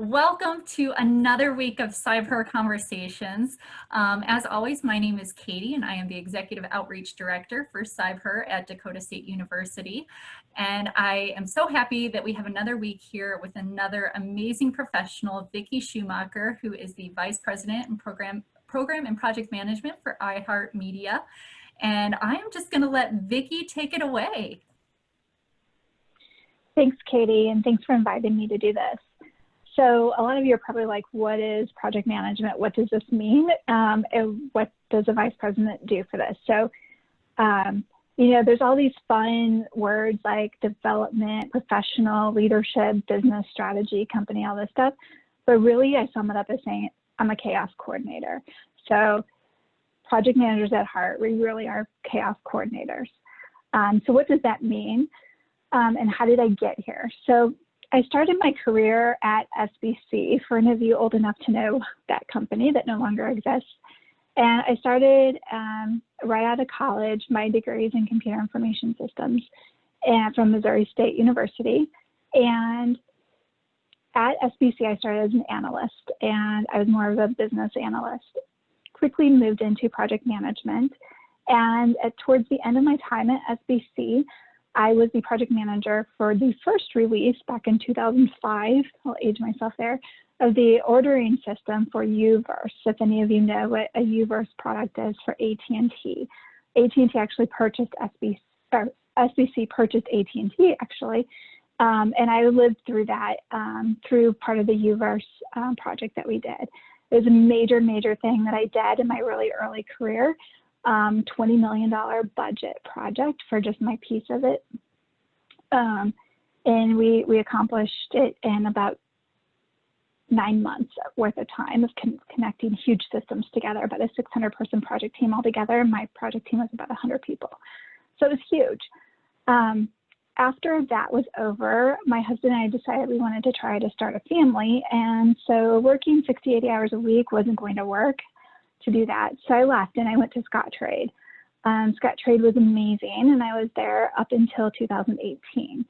Welcome to another week of CybHER Conversations. As always, my name is Katie and I am the Executive Outreach Director for CybHER at Dakota State University. And I am so happy that we have another week here with another amazing professional, Vicki Schumacher, who is the Vice President in Program and Project Management for iHeartRadio. And I am just going to let Vicki take it away. Thanks, Katie, and thanks for inviting me to do this. So a lot of you are probably like, what is project management? What does this mean? And what does a vice president do for this? So, there's all these fun words like development, professional, leadership, business strategy, company, all this stuff. But really, I sum it up as saying I'm a chaos coordinator. So project managers at heart, we really are chaos coordinators. So what does that mean? And how did I get here? So I started my career at SBC, for any of you old enough to know that company that no longer exists. And I started right out of college. My degree is in computer information systems and from Missouri State University. And at SBC, I started as an analyst, and I was more of a business analyst. Quickly moved into project management. And towards the end of my time at SBC, I was the project manager for the first release back in 2005, I'll age myself there, of the ordering system for UVerse. If any of you know what a UVerse product is for AT&T. AT&T actually purchased SBC purchased AT&T actually, and I lived through that through part of the UVerse project that we did. It was a major, major thing that I did in my really early career. $20 million budget project for just my piece of it. And we accomplished it in about 9 months worth of time of connecting huge systems together, about a 600-person project team altogether. My project team was about 100 people. So it was huge. After that was over, my husband and I decided we wanted to try to start a family. And so working 60, 80 hours a week wasn't going to work to do that. So I left and I went to Scottrade. Scottrade was amazing, and I was there up until 2018.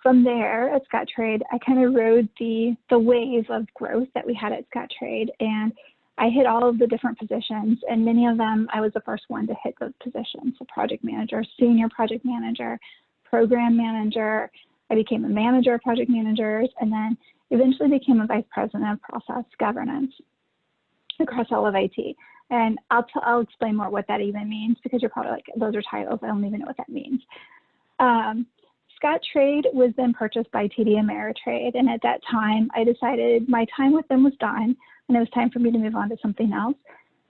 From there at Scottrade, I kind of rode the wave of growth that we had at Scottrade, and I hit all of the different positions, and many of them I was the first one to hit those positions. So project manager, senior project manager, program manager. I became a manager of project managers, and then eventually became a vice president of process governance across all of IT. And I'll explain more what that even means, because you're probably like, those are titles, I don't even know what that means. Scottrade was then purchased by TD Ameritrade, and at that time I decided my time with them was done and it was time for me to move on to something else.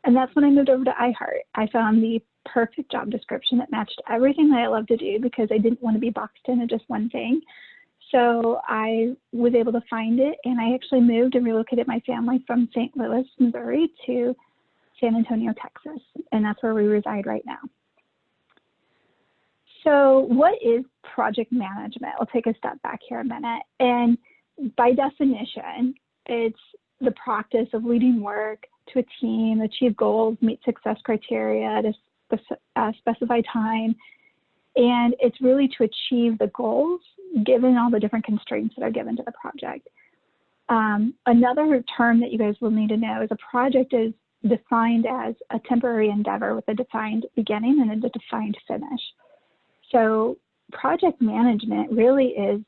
And that's when I moved over to iHeart. I found the perfect job description that matched everything that I love to do, because I didn't want to be boxed into just one thing. So I was able to find it, and I actually moved and relocated my family from St. Louis, Missouri to San Antonio, Texas, and that's where we reside right now. So what is project management? I'll take a step back here a minute. And by definition, it's the practice of leading work to a team, achieve goals, meet success criteria at a specified time. And it's really to achieve the goals given all the different constraints that are given to the project. Another term that you guys will need to know is a project is defined as a temporary endeavor with a defined beginning and a defined finish. So project management really is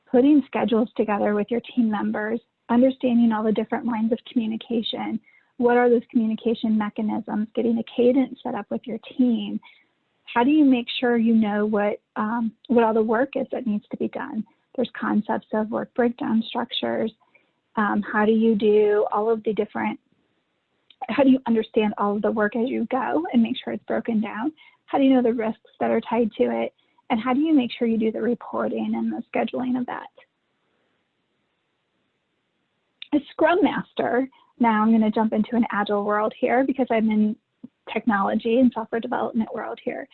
putting schedules together with your team members, understanding all the different lines of communication. What are those communication mechanisms? Getting a cadence set up with your team. How do you make sure you know what all the work is that needs to be done? There's concepts of work breakdown structures. How do you do all of the different, how do you understand all of the work as you go and make sure it's broken down? How do you know the risks that are tied to it? And how do you make sure you do the reporting and the scheduling of that? A Scrum Master, now I'm going to jump into an Agile world here because I'm in technology and software development world here.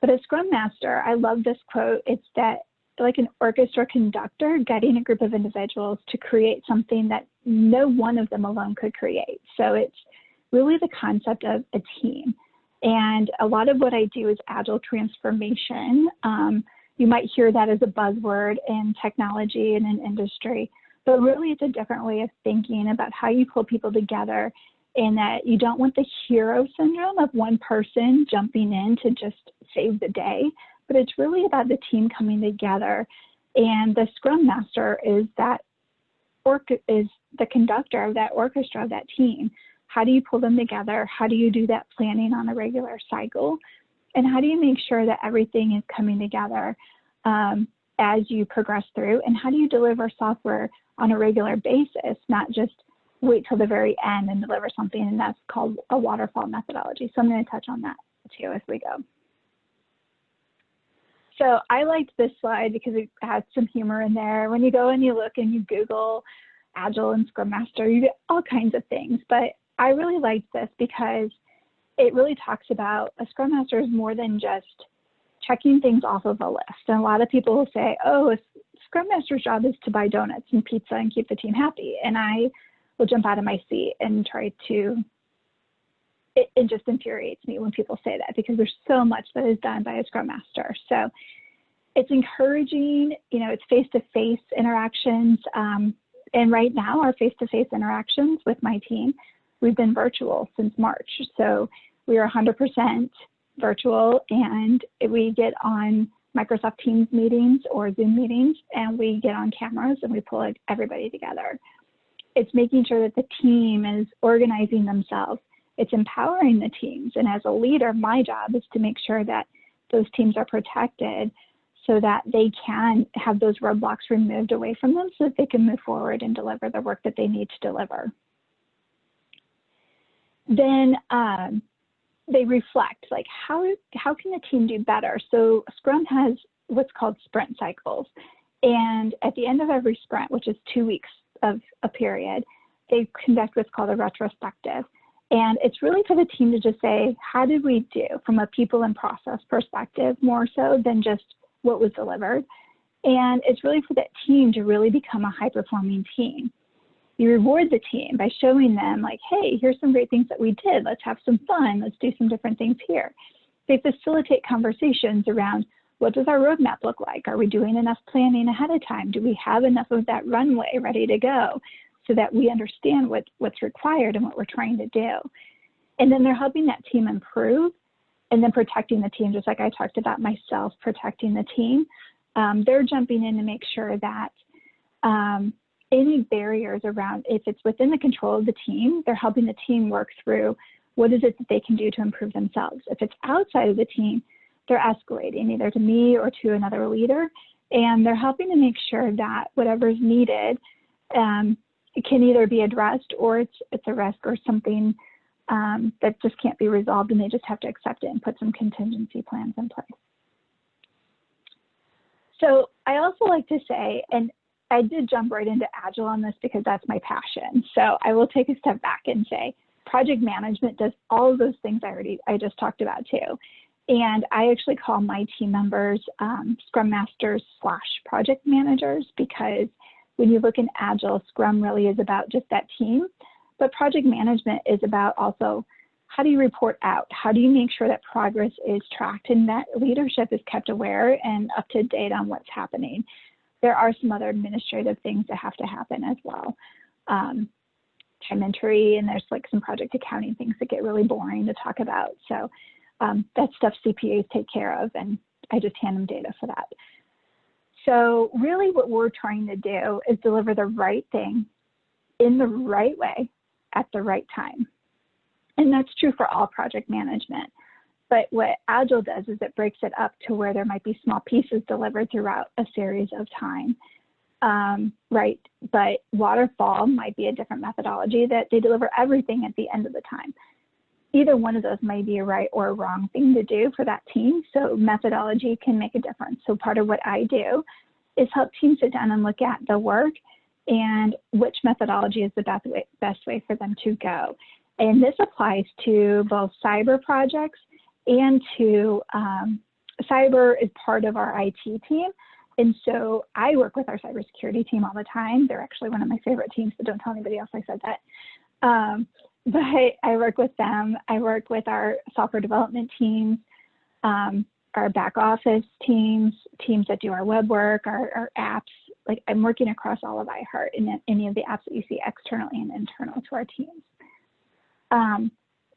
But a Scrum Master, I love this quote. It's that like an orchestra conductor guiding a group of individuals to create something that no one of them alone could create. So it's really the concept of a team. And a lot of what I do is Agile Transformation. You might hear that as a buzzword in technology and in industry, But really, it's a different way of thinking about how you pull people together, and that you don't want the hero syndrome of one person jumping in to just save the day, but it's really about the team coming together. And the Scrum Master is the conductor of that orchestra, of that team. How do you pull them together? How do you do that planning on a regular cycle? And how do you make sure that everything is coming together as you progress through? And how do you deliver software on a regular basis, not just wait till the very end and deliver something? And that's called a waterfall methodology. So I'm going to touch on that too as we go. So I liked this slide because it has some humor in there. When you go and you look and you Google Agile and Scrum Master, you get all kinds of things. But I really liked this because it really talks about a Scrum Master is more than just checking things off of a list. And a lot of people will say, oh, a Scrum Master's job is to buy donuts and pizza and keep the team happy. And I will jump out of my seat and try to, it just infuriates me when people say that, because there's so much that is done by a Scrum Master. So it's encouraging, you know, it's face-to-face interactions. And right now our face-to-face interactions with my team, we've been virtual since March. So we are 100% virtual, and we get on Microsoft Teams meetings or Zoom meetings, and we get on cameras and we pull everybody together. It's making sure that the team is organizing themselves. It's empowering the teams. And as a leader, my job is to make sure that those teams are protected so that they can have those roadblocks removed away from them so that they can move forward and deliver the work that they need to deliver. Then they reflect, like, how can the team do better? So Scrum has what's called sprint cycles. And at the end of every sprint, which is 2 weeks of a period, they conduct what's called a retrospective. And it's really for the team to just say, how did we do from a people and process perspective, more so than just what was delivered. And it's really for that team to really become a high-performing team. You reward the team by showing them, like, hey, here's some great things that we did. Let's have some fun. Let's do some different things here. They facilitate conversations around, what does our roadmap look like? Are we doing enough planning ahead of time? Do we have enough of that runway ready to go so that we understand what's required and what we're trying to do? And then they're helping that team improve, and then protecting the team, just like I talked about myself protecting the team. They're jumping in to make sure that any barriers around, if it's within the control of the team, they're helping the team work through what is it that they can do to improve themselves. If it's outside of the team, they're escalating either to me or to another leader, and they're helping to make sure that whatever is needed it can either be addressed, or it's a risk or something that just can't be resolved, and they just have to accept it and put some contingency plans in place. So I also like to say, and I did jump right into Agile on this because that's my passion. So I will take a step back and say, project management does all of those things I just talked about too. And I actually call my team members Scrum Masters / project managers, because when you look in Agile, Scrum really is about just that team. But project management is about also, how do you report out? How do you make sure that progress is tracked and that leadership is kept aware and up to date on what's happening? There are some other administrative things that have to happen as well. Time entry, and there's like some project accounting things that get really boring to talk about. So that stuff CPAs take care of, and I just hand them data for that. So really what we're trying to do is deliver the right thing in the right way at the right time. And that's true for all project management. But what Agile does is it breaks it up to where there might be small pieces delivered throughout a series of time, right? But Waterfall might be a different methodology that they deliver everything at the end of the time. Either one of those may be a right or a wrong thing to do for that team. So methodology can make a difference. So part of what I do is help teams sit down and look at the work and which methodology is the best way for them to go. And this applies to both cyber projects and to cyber is part of our IT team. And so I work with our cybersecurity team all the time. They're actually one of my favorite teams, so don't tell anybody else I said that. But I work with them. I work with our software development teams, our back office teams that do our web work, our apps, like I'm working across all of iHeart and any of the apps that you see externally and internal to our teams.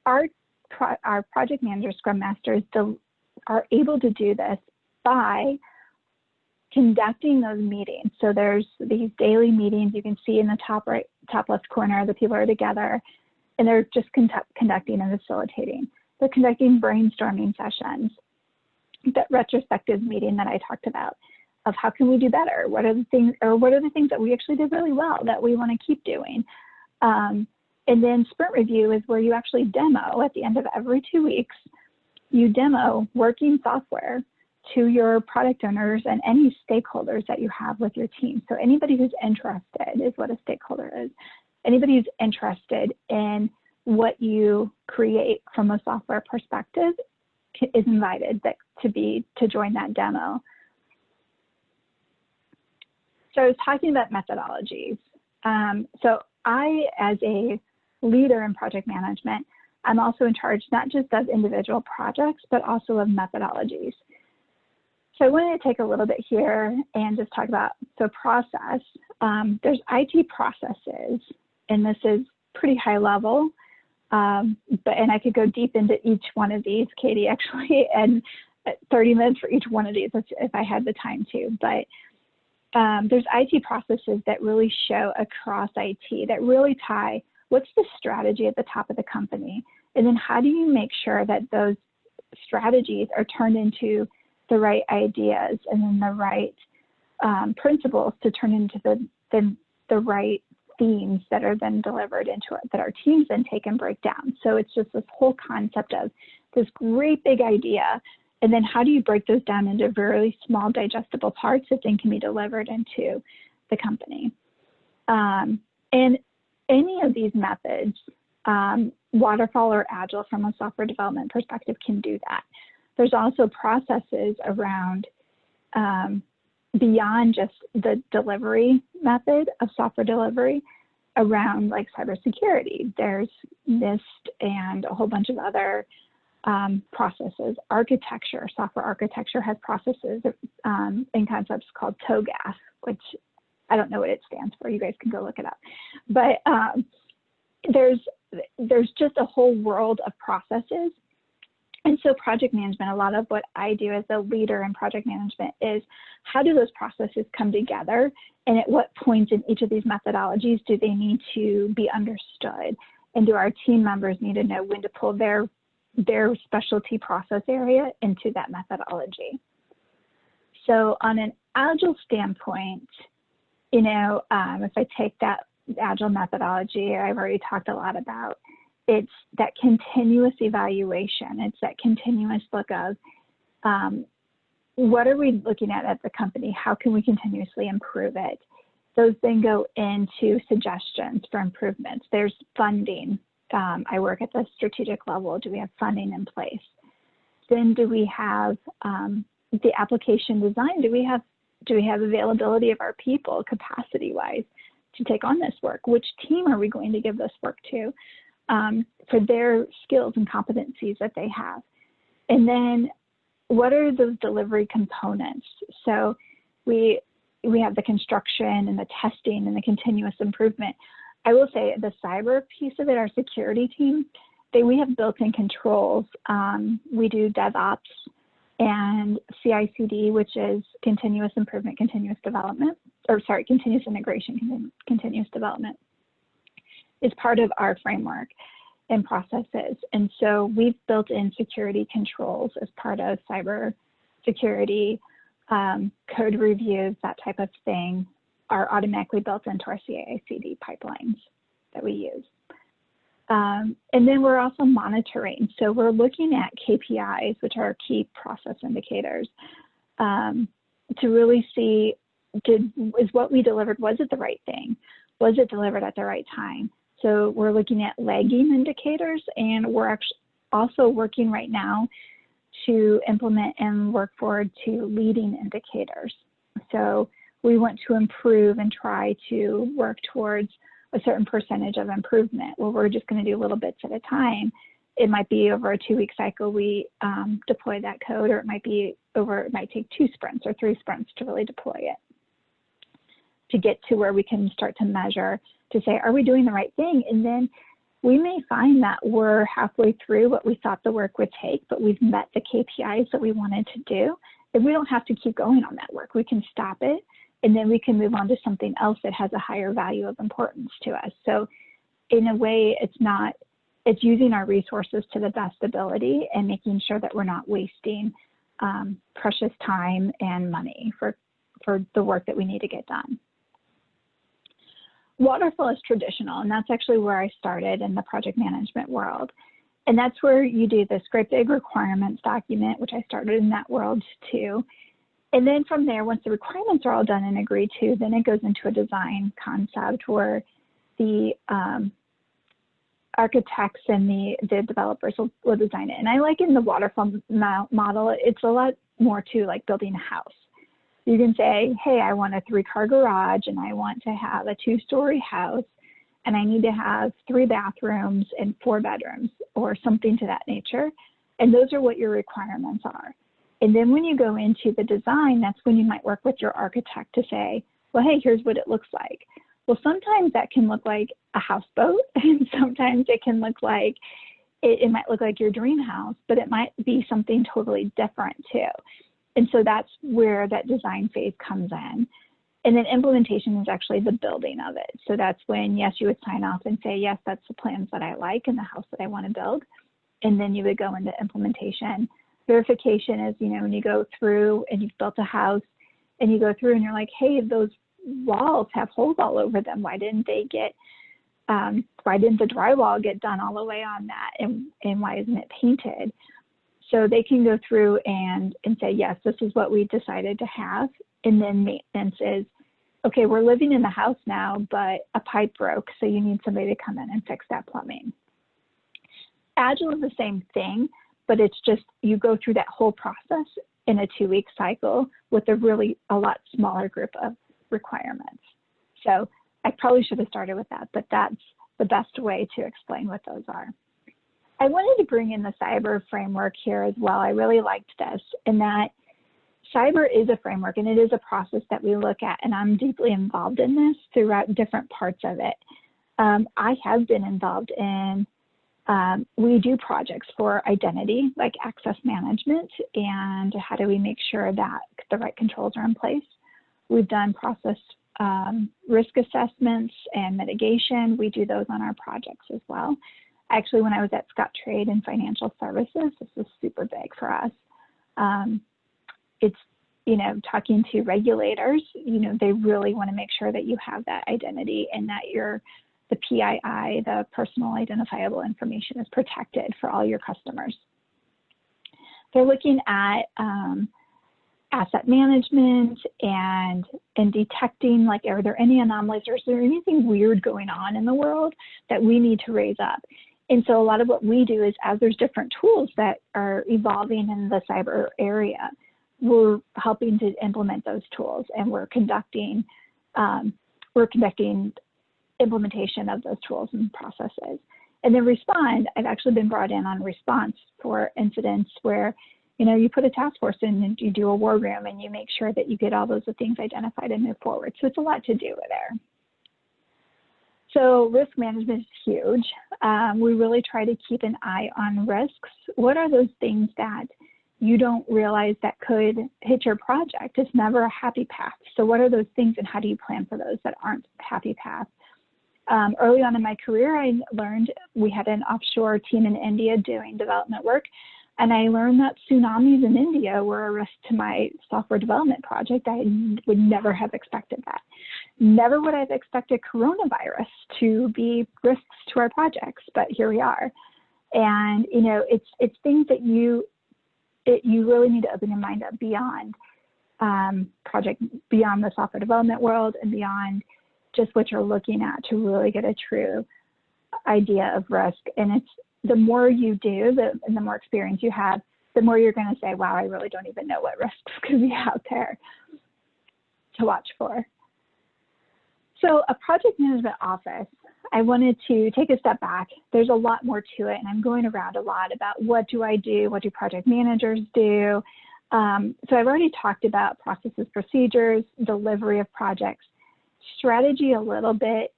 Our project managers, Scrum Masters, are able to do this by conducting those meetings. So there's these daily meetings you can see in the top left corner. The people are together and they're just conducting and facilitating. They're conducting brainstorming sessions. That retrospective meeting that I talked about of how can we do better? What are the things that we actually did really well that we want to keep doing? And then sprint review is where you actually demo at the end of every 2 weeks. You demo working software to your product owners and any stakeholders that you have with your team. So anybody who's interested is what a stakeholder is. Anybody who's interested in what you create from a software perspective is invited to join that demo. So I was talking about methodologies. So I, as a leader in project management, I'm also in charge not just of individual projects, but also of methodologies. So I wanted to take a little bit here and just talk about the process. There's IT processes, and this is pretty high level, and I could go deep into each one of these, Katie, actually, and 30 minutes for each one of these if I had the time to. But there's IT processes that really show across IT that really tie what's the strategy at the top of the company, and then how do you make sure that those strategies are turned into the right ideas and then the right principles to turn into the right themes that are then delivered into it, that our teams then take and break down. So it's just this whole concept of this great big idea, and then how do you break those down into very small digestible parts that then can be delivered into the company. And any of these methods, waterfall or agile from a software development perspective, can do that. There's also processes around beyond just the delivery method of software delivery around like cybersecurity. There's NIST and a whole bunch of other processes. Architecture, software architecture has processes and concepts called TOGAF, which I don't know what it stands for. You guys can go look it up. But there's just a whole world of processes. And so project management, a lot of what I do as a leader in project management is how do those processes come together, and at what points in each of these methodologies do they need to be understood, and do our team members need to know when to pull their specialty process area into that methodology. So on an Agile standpoint, you know, if I take that Agile methodology I've already talked a lot about, it's that continuous evaluation. It's that continuous look of what are we looking at the company? How can we continuously improve it? Those then go into suggestions for improvements. There's funding. I work at the strategic level. Do we have funding in place? Then do we have the application design? Do we have availability of our people capacity-wise to take on this work? Which team are we going to give this work to for their skills and competencies that they have? And then what are those delivery components? So we have the construction and the testing and the continuous improvement. I will say the cyber piece of it, our security team, we have built-in controls. We do DevOps and CI/CD, which is continuous improvement, continuous development, or sorry, continuous integration, continuous development, is part of our framework and processes. And so we've built in security controls as part of cyber security, code reviews, that type of thing are automatically built into our CI/CD pipelines that we use. And then we're also monitoring. So we're looking at KPIs, which are key process indicators, to really see, is what we delivered, was it the right thing? Was it delivered at the right time? So we're looking at lagging indicators, and we're actually also working right now to implement and work forward to leading indicators. So we want to improve and try to work towards a certain percentage of improvement. Well, we're just going to do little bits at a time. It might be over a 2-week cycle we deploy that code, or it might take 2 sprints or 3 sprints to really deploy it. to get to where we can start to measure to say, are we doing the right thing? And then we may find that we're halfway through what we thought the work would take, but we've met the KPIs that we wanted to do. And we don't have to keep going on that work. We can stop it, and then we can move on to something else that has a higher value of importance to us. So in a way, it's using our resources to the best ability and making sure that we're not wasting precious time and money for the work that we need to get done. Waterfall is traditional, and that's actually where I started in the project management world. And that's where you do the great big requirements document, which I started in that world too. And then from there, once the requirements are all done and agreed to, then it goes into a design concept where the architects and the developers will design it. And I like in the waterfall model, it's a lot more to like building a house. You can say, hey, I want a 3-car garage and I want to have a 2-story house and I need to have 3 bathrooms and 4 bedrooms or something to that nature. And those are what your requirements are. And then when you go into the design, that's when you might work with your architect to say, well, hey, here's what it looks like. Well, sometimes that can look like a houseboat, and sometimes it can look like, it might look like your dream house, but it might be something totally different too. And so that's where that design phase comes in. And then implementation is actually the building of it. So that's when, yes, you would sign off and say, yes, that's the plans that I like and the house that I want to build. And then you would go into implementation. Verification is, when you go through and you've built a house and you go through and you're like, hey, those walls have holes all over them. Why didn't the drywall get done all the way on that? And why isn't it painted? So they can go through and say, yes, this is what we decided to have. And then maintenance is, okay, we're living in the house now, but a pipe broke, so you need somebody to come in and fix that plumbing. Agile is the same thing, but it's just you go through that whole process in a 2-week cycle with a lot smaller group of requirements. So I probably should have started with that, but that's the best way to explain what those are. I wanted to bring in the CybHER framework here as well. I really liked this, in that CybHER is a framework and it is a process that we look at, and I'm deeply involved in this throughout different parts of it. I have been involved in, we do projects for identity, like access management, and how do we make sure that the right controls are in place. We've done process risk assessments and mitigation. We do those on our projects as well. Actually, when I was at Scottrade and Financial Services, this was super big for us. It's, talking to regulators, they really want to make sure that you have that identity and that the PII, the personal identifiable information, is protected for all your customers. They're looking at asset management and detecting, like, are there any anomalies or is there anything weird going on in the world that we need to raise up? And so a lot of what we do is, as there's different tools that are evolving in the cyber area, we're helping to implement those tools, and we're conducting implementation of those tools and processes. And then respond, I've actually been brought in on response for incidents where, you put a task force in and you do a war room and you make sure that you get all those things identified and move forward. So it's a lot to do there. So risk management is huge. We really try to keep an eye on risks. What are those things that you don't realize that could hit your project? It's never a happy path. So what are those things, and how do you plan for those that aren't happy paths? Early on in my career, I learned we had an offshore team in India doing development work, and I learned that tsunamis in India were a risk to my software development project. I would never have expected that. Never would I have expected coronavirus to be risks to our projects, but here we are. And it's things that you really need to open your mind up beyond beyond the software development world and beyond just what you're looking at to really get a true idea of risk. And it's the more you do, and the more experience you have, the more you're going to say, wow, I really don't even know what risks could be out there to watch for. So a project management office, I wanted to take a step back. There's a lot more to it, and I'm going around a lot about what do I do, what do project managers do. So I've already talked about processes, procedures, delivery of projects. strategy a little bit,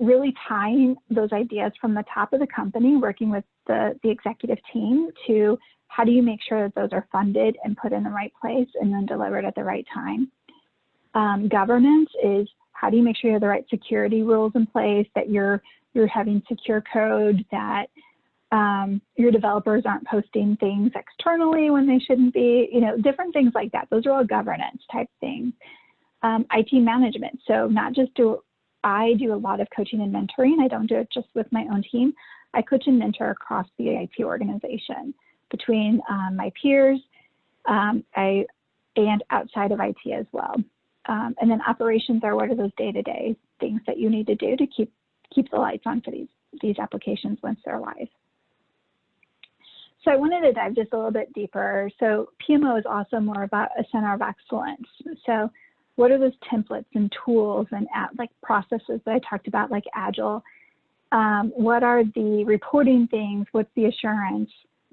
really tying those ideas from the top of the company, working with the executive team to how do you make sure that those are funded and put in the right place and then delivered at the right time. Governance is how do you make sure you have the right security rules in place, that you're having secure code, that your developers aren't posting things externally when they shouldn't be, you know, different things like that. Those are all governance type things. IT management. So not just I do a lot of coaching and mentoring. I don't do it just with my own team. I coach and mentor across the IT organization between my peers and outside of IT as well. And then operations are what are those day-to-day things that you need to do to keep the lights on for these applications once they're live. So I wanted to dive just a little bit deeper. So PMO is also more about a center of excellence. So what are those templates and tools and like processes that I talked about, like Agile? What are the reporting things? What's the assurance?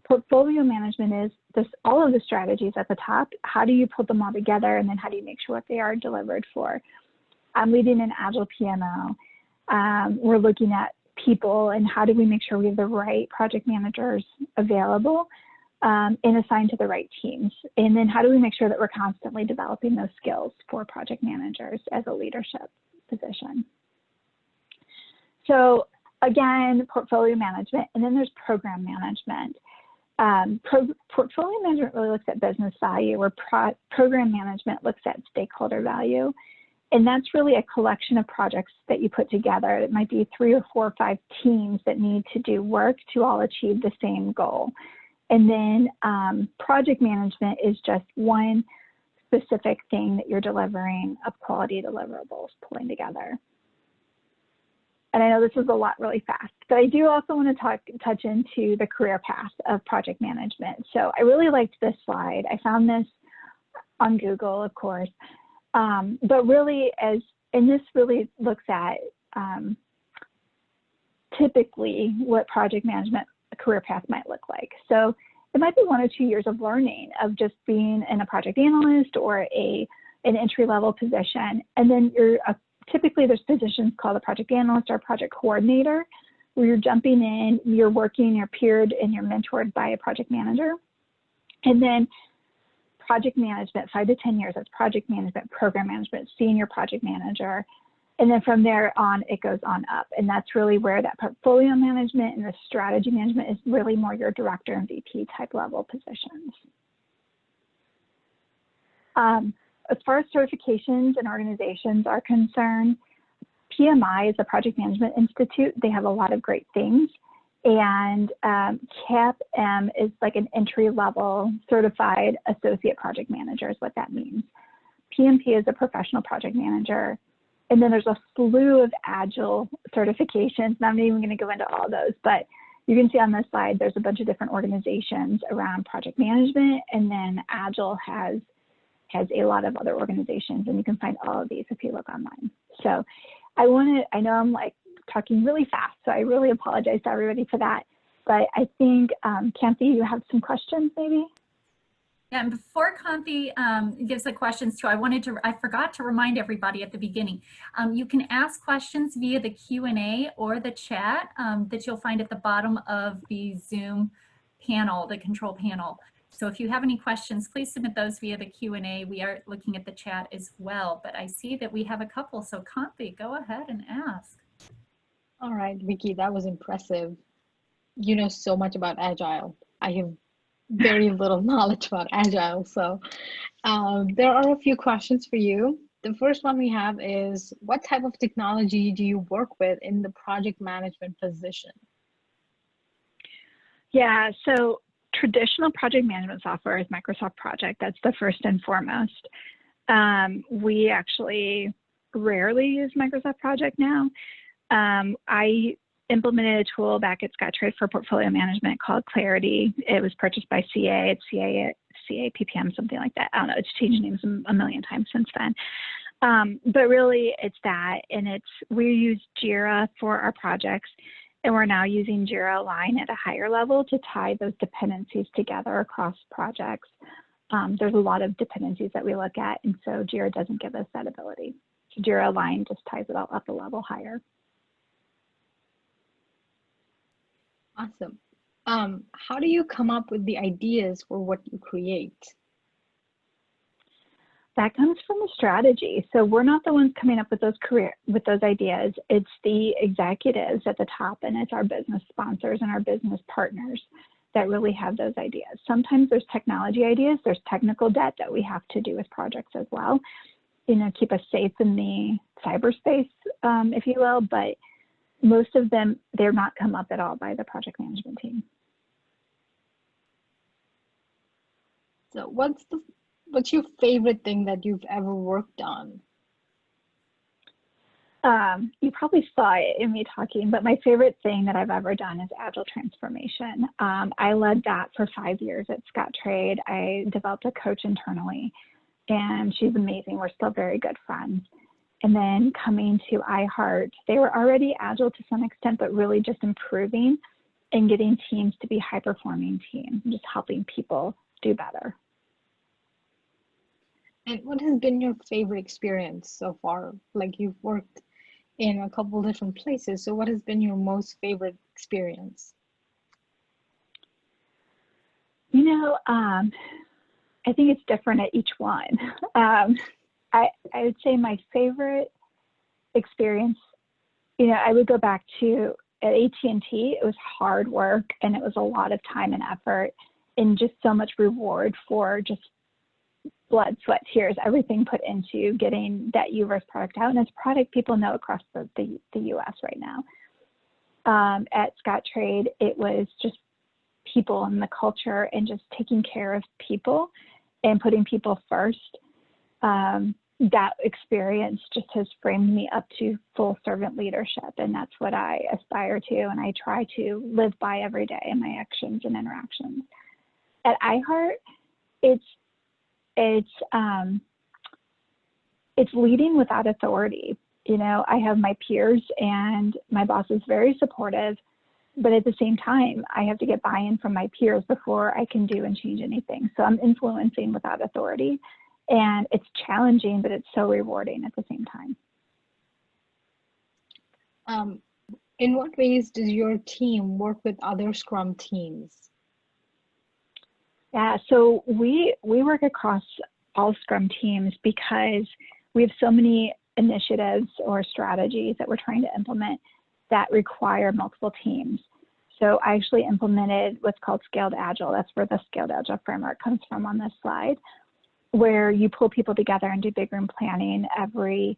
Portfolio management is all of the strategies at the top. How do you put them all together, and then how do you make sure what they are delivered for? I'm leading an Agile PMO. We're looking at people and how do we make sure we have the right project managers available and assigned to the right teams. And then how do we make sure that we're constantly developing those skills for project managers as a leadership position. So again, portfolio management, and then there's program management. Portfolio management really looks at business value, where program management looks at stakeholder value. And that's really a collection of projects that you put together. It might be 3 or 4 or 5 teams that need to do work to all achieve the same goal. And then project management is just one specific thing that you're delivering of quality deliverables, pulling together. And I know this is a lot really fast, but I do also want to touch into the career path of project management. So I really liked this slide. I found this on Google, of course. But really, and this really looks at typically what project management career path might look like. So it might be 1 or 2 years of learning of just being in a project analyst or an entry-level position. And then typically there's positions called a project analyst or a project coordinator, where you're jumping in, you're working, you're peered, and you're mentored by a project manager. And then project management, 5 to 10 years, that's project management, program management, senior project manager. And then from there on, it goes on up. And that's really where that portfolio management and the strategy management is really more your director and VP type level positions. As far as certifications and organizations are concerned, PMI is a Project Management Institute. They have a lot of great things. And CAPM is like an entry-level certified associate project manager is what that means. PMP is a professional project manager. And then there's a slew of Agile certifications. And I'm not even going to go into all those, but you can see on this slide, there's a bunch of different organizations around project management. And then Agile has a lot of other organizations, and you can find all of these if you look online. So I know I'm like talking really fast, so I really apologize to everybody for that. But I think, Kanthi, you have some questions maybe? Yeah, and before Kanthi gives the questions too, I forgot to remind everybody at the beginning, you can ask questions via the Q&A or the chat that you'll find at the bottom of the Zoom panel, the control panel. So if you have any questions, please submit those via the Q&A. We are looking at the chat as well, but I see that we have a couple. So Kanthi, go ahead and ask. All right, Vicki, that was impressive. You know so much about Agile. I have very little knowledge about Agile. So there are a few questions for you. The first one we have is, what type of technology do you work with in the project management position? Yeah, so traditional project management software is Microsoft Project. That's the first and foremost. We actually rarely use Microsoft Project now. I implemented a tool back at Scottrade for portfolio management called Clarity. It was purchased by CA. It's CA PPM, something like that. I don't know. It's changed names a million times since then. But really, it's that, and we use Jira for our projects. And we're now using Jira Align at a higher level to tie those dependencies together across projects. There's a lot of dependencies that we look at, and so Jira doesn't give us that ability. Jira Align just ties it all up a level higher. Awesome. How do you come up with the ideas for what you create? That comes from the strategy. So we're not the ones coming up with those ideas. It's the executives at the top, and it's our business sponsors and our business partners that really have those ideas. Sometimes there's technology ideas, there's technical debt that we have to do with projects as well, keep us safe in the cyberspace, if you will, but most of them, they're not come up at all by the project management team. So what's your favorite thing that you've ever worked on? You probably saw it in me talking, but my favorite thing that I've ever done is Agile Transformation. I led that for 5 years at Scottrade. I developed a coach internally, and she's amazing. We're still very good friends. And then coming to iHeart, they were already Agile to some extent, but really just improving and getting teams to be high-performing teams, and just helping people do better. And what has been your favorite experience so far? Like, you've worked in a couple different places, so what has been your most favorite experience? I think it's different at each one. I would say my favorite experience, I would go back to at AT&T. It was hard work, and it was a lot of time and effort, and just so much reward for just blood, sweat, tears, everything put into getting that UVerse product out. And it's a product people know across the US right now. At Scottrade, it was just people and the culture and just taking care of people and putting people first. That experience just has framed me up to full servant leadership, and that's what I aspire to, and I try to live by every day in my actions and interactions. At iHeart, it's leading without authority. I have my peers, and my boss is very supportive, but at the same time, I have to get buy-in from my peers before I can do and change anything. So I'm influencing without authority, and it's challenging, but it's so rewarding at the same time. In what ways does your team work with other Scrum teams? Yeah, so we work across all Scrum teams because we have so many initiatives or strategies that we're trying to implement that require multiple teams. So I actually implemented what's called Scaled Agile. That's where the Scaled Agile framework comes from on this slide, where you pull people together and do big room planning every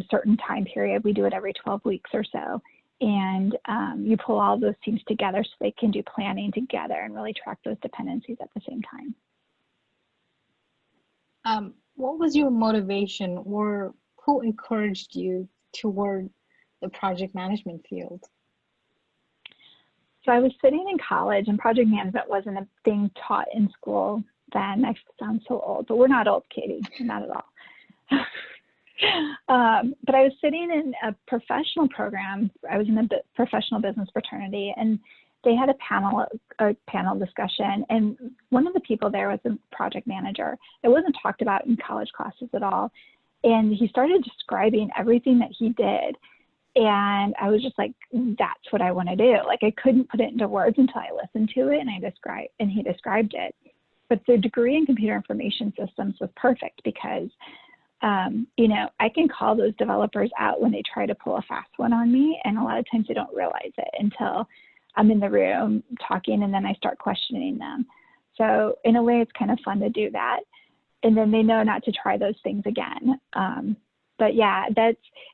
certain time period. We do it every 12 weeks or so. And you pull all those teams together so they can do planning together and really track those dependencies at the same time. What was your motivation, or who encouraged you toward the project management field? So I was sitting in college, and project management wasn't a thing taught in school then. I sound so old, but we're not old, Katie, not at all. But I was sitting in a professional program. I was in a professional business fraternity, and they had a panel discussion, and one of the people there was a project manager. It wasn't talked about in college classes at all, and he started describing everything that he did, and I was just like, that's what I want to do. Like, I couldn't put it into words until I listened to it, and he described it. But the degree in computer information systems was perfect because I can call those developers out when they try to pull a fast one on me, and a lot of times they don't realize it until I'm in the room talking, and then I start questioning them. So in a way, it's kind of fun to do that, and then they know not to try those things again. But yeah,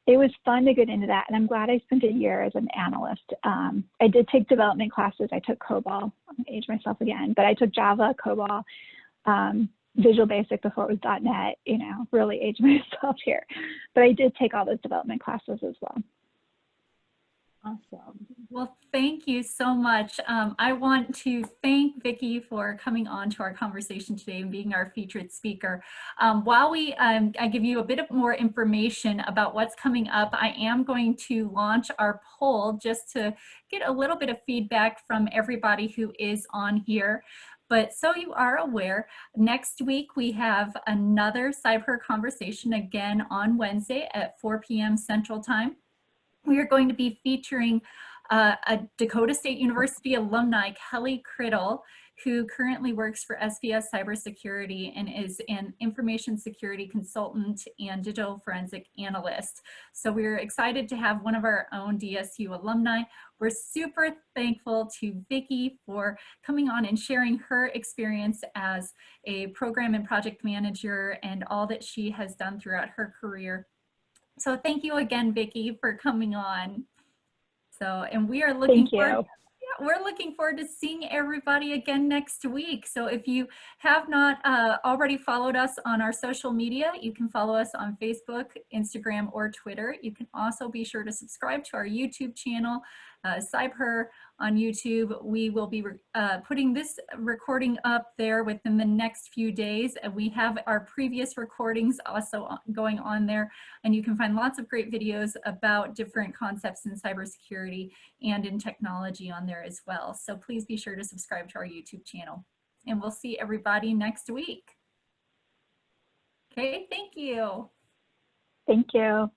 it was fun to get into that, and I'm glad I spent a year as an analyst. I did take development classes. I took COBOL. I'm gonna age myself again, but I took Java, COBOL, Visual Basic before it was .NET, really age myself here. But I did take all those development classes as well. Awesome. Well, thank you so much. I want to thank Vicki for coming on to our conversation today and being our featured speaker. While I give you a bit of more information about what's coming up, I am going to launch our poll just to get a little bit of feedback from everybody who is on here. But so you are aware, next week we have another CybHER Conversation again on Wednesday at 4 p.m. Central Time. We are going to be featuring a Dakota State University alumni, Kelly Criddle, who currently works for SBS Cybersecurity and is an information security consultant and digital forensic analyst. So we're excited to have one of our own DSU alumni. We're super thankful to Vicki for coming on and sharing her experience as a program and project manager and all that she has done throughout her career. So thank you again, Vicki, for coming on. So, and we are looking forward. Yeah, we're looking forward to seeing everybody again next week. So if you have not already followed us on our social media, you can follow us on Facebook, Instagram, or Twitter. You can also be sure to subscribe to our YouTube channel, CybHER on YouTube. We will be putting this recording up there within the next few days. And we have our previous recordings also going on there. And you can find lots of great videos about different concepts in cybersecurity and in technology on there as well. So please be sure to subscribe to our YouTube channel. And we'll see everybody next week. Okay, thank you. Thank you.